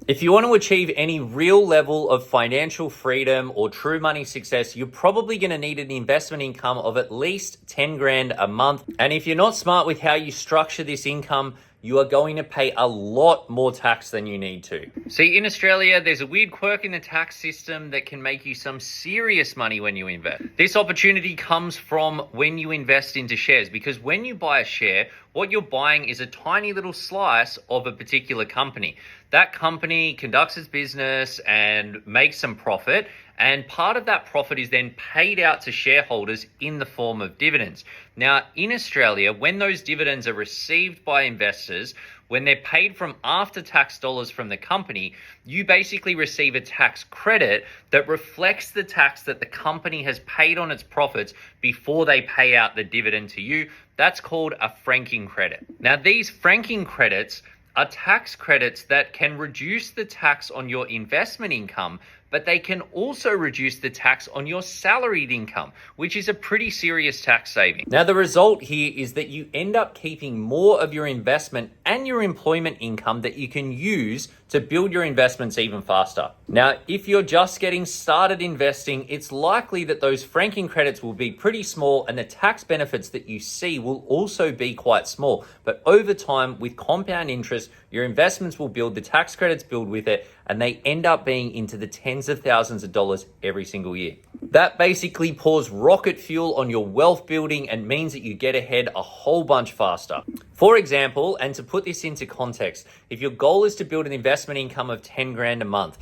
If you want to achieve any real level of financial freedom or true money success, you're probably going to need an investment income of at least 10 grand a month. And if you're not smart with how you structure this income, you are going to pay a lot more tax than you need to. See, in Australia, there's a weird quirk in the tax system that can make you some serious money when you invest. This opportunity comes from when you invest into shares, because when you buy a share, what you're buying is a tiny little slice of a particular company. That company conducts its business and makes some profit, and part of that profit is then paid out to shareholders in the form of dividends. Now, in Australia, when those dividends are received by investors, when they're paid from after-tax dollars from the company, you basically receive a tax credit that reflects the tax that the company has paid on its profits before they pay out the dividend to you. That's called a franking credit. Now, these franking credits are tax credits that can reduce the tax on your investment income, but they can also reduce the tax on your salaried income, which is a pretty serious tax saving. Now, the result here is that you end up keeping more of your investment and your employment income that you can use to build your investments even faster. Now, if you're just getting started investing, it's likely that those franking credits will be pretty small and the tax benefits that you see will also be quite small. But over time, with compound interest, your investments will build, the tax credits build with it, and they end up being into the tens of thousands of dollars every single year. That basically pours rocket fuel on your wealth building and means that you get ahead a whole bunch faster. For example, and to put this into context, if your goal is to build an investment income of 10 grand a month,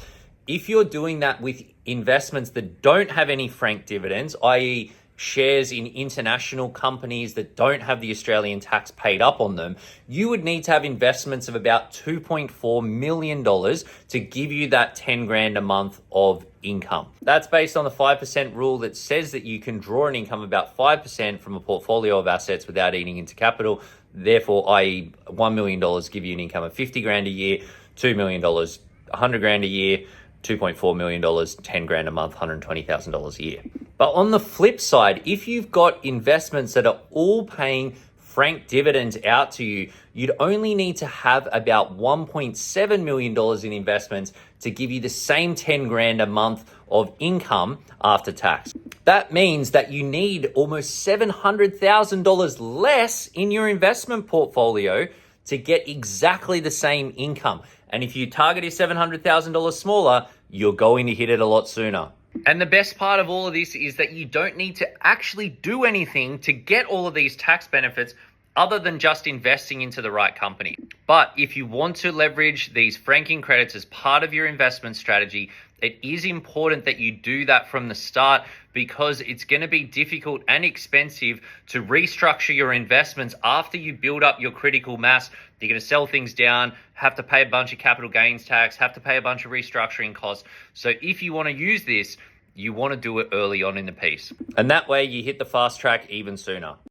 if you're doing that with investments that don't have any franked dividends, i.e., shares in international companies that don't have the Australian tax paid up on them, you would need to have investments of about $2.4 million to give you that 10 grand a month of income. That's based on the 5% rule that says that you can draw an income of about 5% from a portfolio of assets without eating into capital. Therefore, i.e., $1 million give you an income of 50 grand a year, $2 million, 100 grand a year, $2.4 million, 10 grand a month, $120,000 a year. But on the flip side, if you've got investments that are all paying franked dividends out to you, you'd only need to have about $1.7 million in investments to give you the same 10 grand a month of income after tax. That means that you need almost $700,000 less in your investment portfolio to get exactly the same income. And if you target your $700,000 smaller, you're going to hit it a lot sooner. And the best part of all of this is that you don't need to actually do anything to get all of these tax benefits other than just investing into the right company. But if you want to leverage these franking credits as part of your investment strategy, it is important that you do that from the start, because it's going to be difficult and expensive to restructure your investments after you build up your critical mass. You're going to sell things down, have to pay a bunch of capital gains tax, have to pay a bunch of restructuring costs. So if you want to use this, you want to do it early on in the piece. And that way you hit the fast track even sooner.